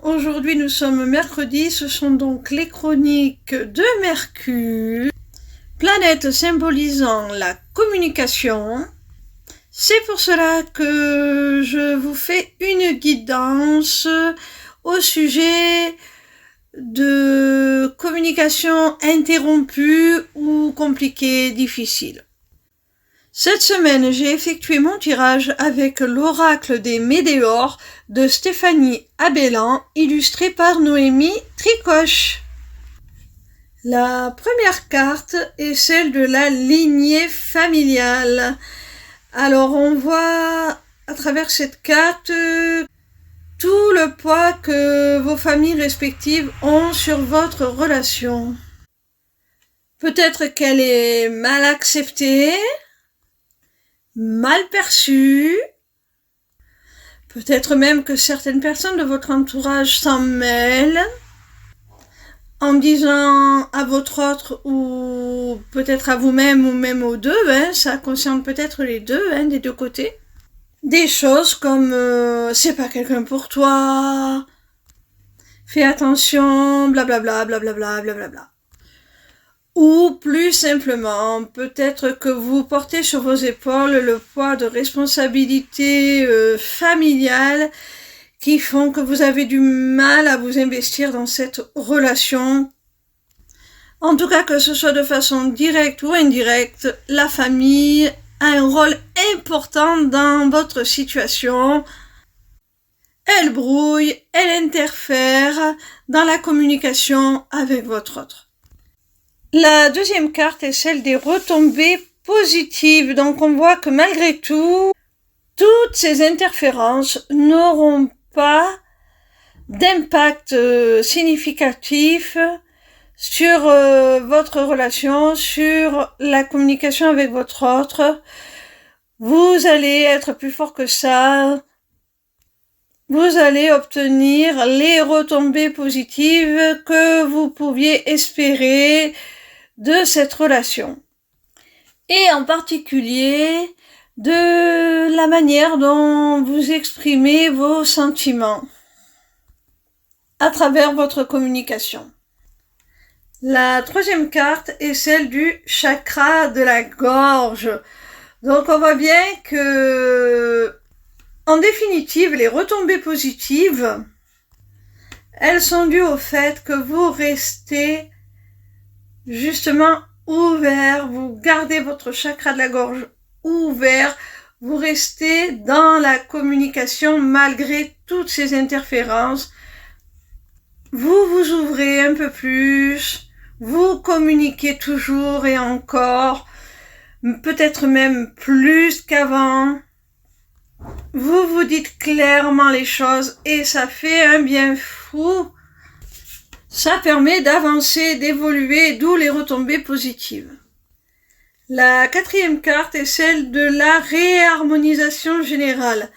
Aujourd'hui nous sommes mercredi, ce sont donc les chroniques de Mercure, planète symbolisant la communication. C'est pour cela que je vous fais une guidance au sujet de communication interrompue ou compliquée, difficile. Cette semaine, j'ai effectué mon tirage avec l'oracle des Médéors de Stéphanie Abellan, illustré par Noémie Tricoche. La première carte est celle de la lignée familiale. Alors, on voit à travers cette carte tout le poids que vos familles respectives ont sur votre relation. Peut-être qu'elle est mal acceptée, mal perçue, peut-être même que certaines personnes de votre entourage s'en mêlent en disant à votre autre ou peut-être à vous-même ou même aux deux, ça concerne peut-être les deux, des deux côtés, des choses comme c'est pas quelqu'un pour toi, fais attention, blablabla, blablabla, blablabla. Ou plus simplement, peut-être que vous portez sur vos épaules le poids de responsabilités familiales qui font que vous avez du mal à vous investir dans cette relation. En tout cas, que ce soit de façon directe ou indirecte, la famille a un rôle important dans votre situation. Elle brouille, elle interfère dans la communication avec votre autre. La deuxième carte est celle des retombées positives. Donc on voit que malgré tout, toutes ces interférences n'auront pas d'impact significatif sur votre relation, sur la communication avec votre autre. Vous allez être plus fort que ça. Vous allez obtenir les retombées positives que vous pouviez espérer de cette relation. Et en particulier, de la manière dont vous exprimez vos sentiments à travers votre communication. La troisième carte est celle du chakra de la gorge. Donc on voit bien que, en définitive, les retombées positives, elles sont dues au fait que vous restez justement ouvert, vous gardez votre chakra de la gorge ouvert, vous restez dans la communication malgré toutes ces interférences. Vous vous ouvrez un peu plus, vous communiquez toujours et encore, peut-être même plus qu'avant. Vous vous dites clairement les choses et ça fait un bien fou. Ça permet d'avancer, d'évoluer, d'où les retombées positives. La quatrième carte est celle de la réharmonisation générale.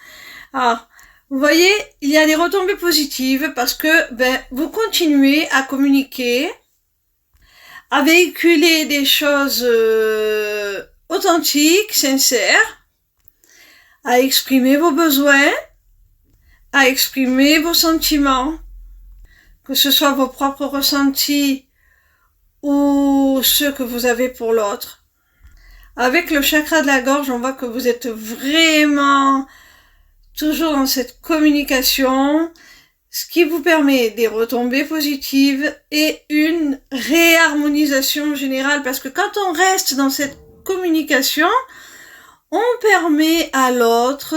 Alors, vous voyez, il y a des retombées positives parce que vous continuez à communiquer, à véhiculer des choses authentiques, sincères, à exprimer vos besoins, à exprimer vos sentiments, que ce soit vos propres ressentis ou ceux que vous avez pour l'autre. Avec le chakra de la gorge, on voit que vous êtes vraiment toujours dans cette communication, ce qui vous permet des retombées positives et une réharmonisation générale. Parce que quand on reste dans cette communication, on permet à l'autre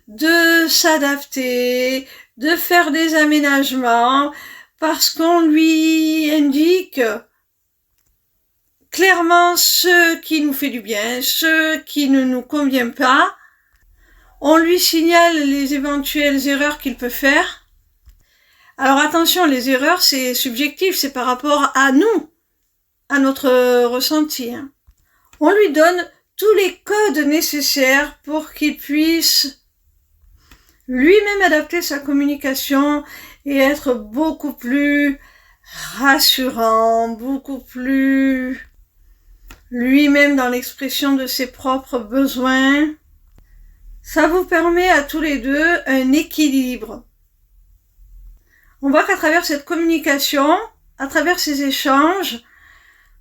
de s'adapter, de faire des aménagements, parce qu'on lui indique clairement ce qui nous fait du bien, ce qui ne nous convient pas. On lui signale les éventuelles erreurs qu'il peut faire. Alors attention, les erreurs, c'est subjectif, c'est par rapport à nous, à notre ressenti. On lui donne tous les codes nécessaires pour qu'il puisse lui-même adapter sa communication et être beaucoup plus rassurant, beaucoup plus lui-même dans l'expression de ses propres besoins. Ça vous permet à tous les deux un équilibre On voit qu'à travers cette communication, à travers ces échanges,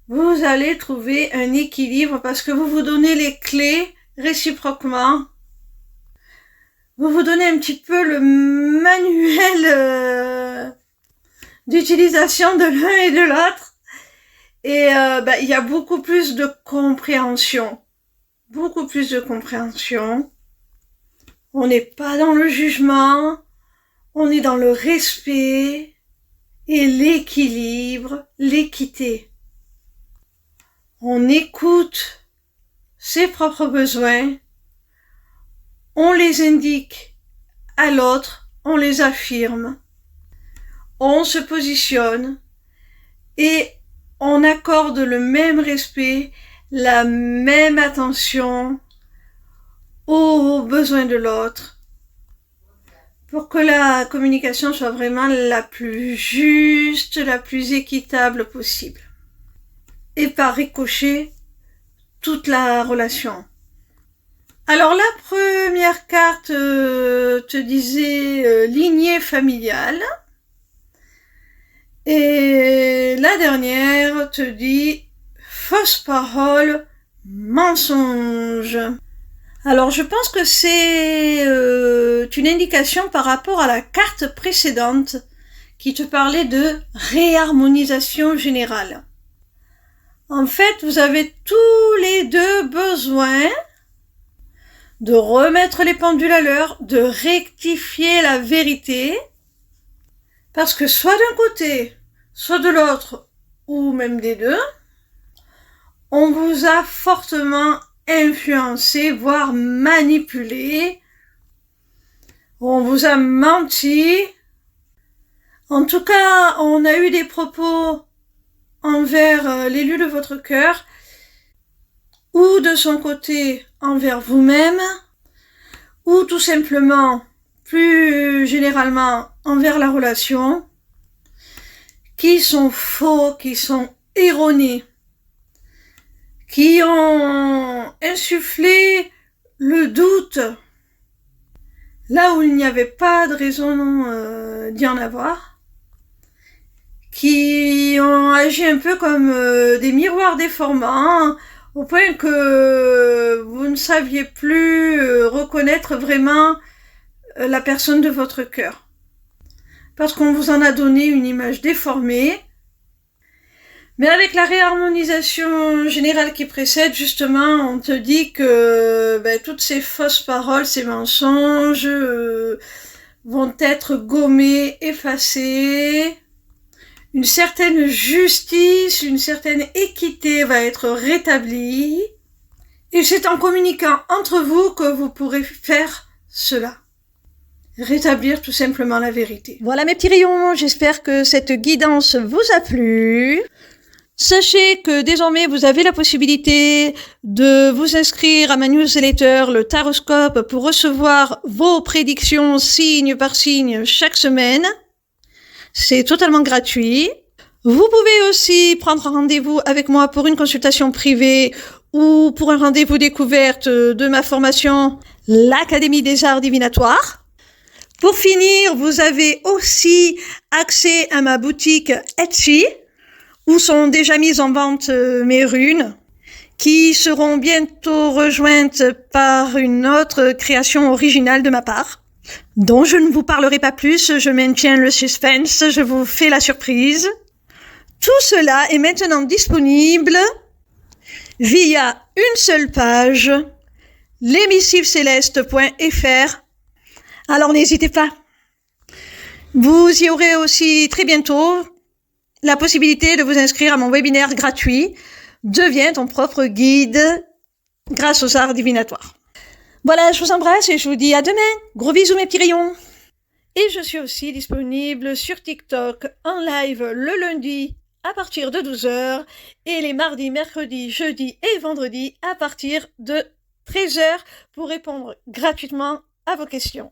vous allez trouver un équilibre parce que vous vous donnez les clés réciproquement. Vous vous donnez un petit peu le manuel d'utilisation de l'un et de l'autre. Et il y a beaucoup plus de compréhension. Beaucoup plus de compréhension. On n'est pas dans le jugement. On est dans le respect et l'équilibre, l'équité. On écoute ses propres besoins. On les indique à l'autre, on les affirme, on se positionne et on accorde le même respect, la même attention aux besoins de l'autre pour que la communication soit vraiment la plus juste, la plus équitable possible. Et par ricochet, toute la relation. Alors la première carte te disait lignée familiale et la dernière te dit fausse parole, mensonge. Alors je pense que c'est une indication par rapport à la carte précédente qui te parlait de réharmonisation générale. En fait, vous avez tous les deux besoin de remettre les pendules à l'heure, de rectifier la vérité, parce que soit d'un côté, soit de l'autre, ou même des deux, on vous a fortement influencé, voire manipulé, on vous a menti. En tout cas, on a eu des propos envers l'élu de votre cœur, ou de son côté envers vous-même, ou tout simplement, plus généralement, envers la relation, qui sont faux, qui sont erronés, qui ont insufflé le doute là où il n'y avait pas de raison d'y en avoir, qui ont agi un peu comme des miroirs déformants, au point que vous ne saviez plus reconnaître vraiment la personne de votre cœur. Parce qu'on vous en a donné une image déformée. Mais avec la réharmonisation générale qui précède, justement, on te dit que toutes ces fausses paroles, ces mensonges vont être gommés, effacés. Une certaine justice, une certaine équité va être rétablie. Et c'est en communiquant entre vous que vous pourrez faire cela. Rétablir tout simplement la vérité. Voilà mes petits rayons, j'espère que cette guidance vous a plu. Sachez que désormais vous avez la possibilité de vous inscrire à ma newsletter, le Taroscope, pour recevoir vos prédictions signe par signe chaque semaine. C'est totalement gratuit. Vous pouvez aussi prendre rendez-vous avec moi pour une consultation privée ou pour un rendez-vous découverte de ma formation, l'Académie des Arts Divinatoires. Pour finir, vous avez aussi accès à ma boutique Etsy, où sont déjà mises en vente mes runes, qui seront bientôt rejointes par une autre création originale de ma part, dont je ne vous parlerai pas plus, je maintiens le suspense, je vous fais la surprise. Tout cela est maintenant disponible via une seule page, l'émissivecéleste.fr. Alors n'hésitez pas. Vous y aurez aussi très bientôt la possibilité de vous inscrire à mon webinaire gratuit « Deviens ton propre guide grâce aux arts divinatoires ». Voilà, je vous embrasse et je vous dis à demain. Gros bisous mes petits rayons. Et je suis aussi disponible sur TikTok en live le lundi à partir de 12h et les mardis, mercredis, jeudis et vendredis à partir de 13h pour répondre gratuitement à vos questions.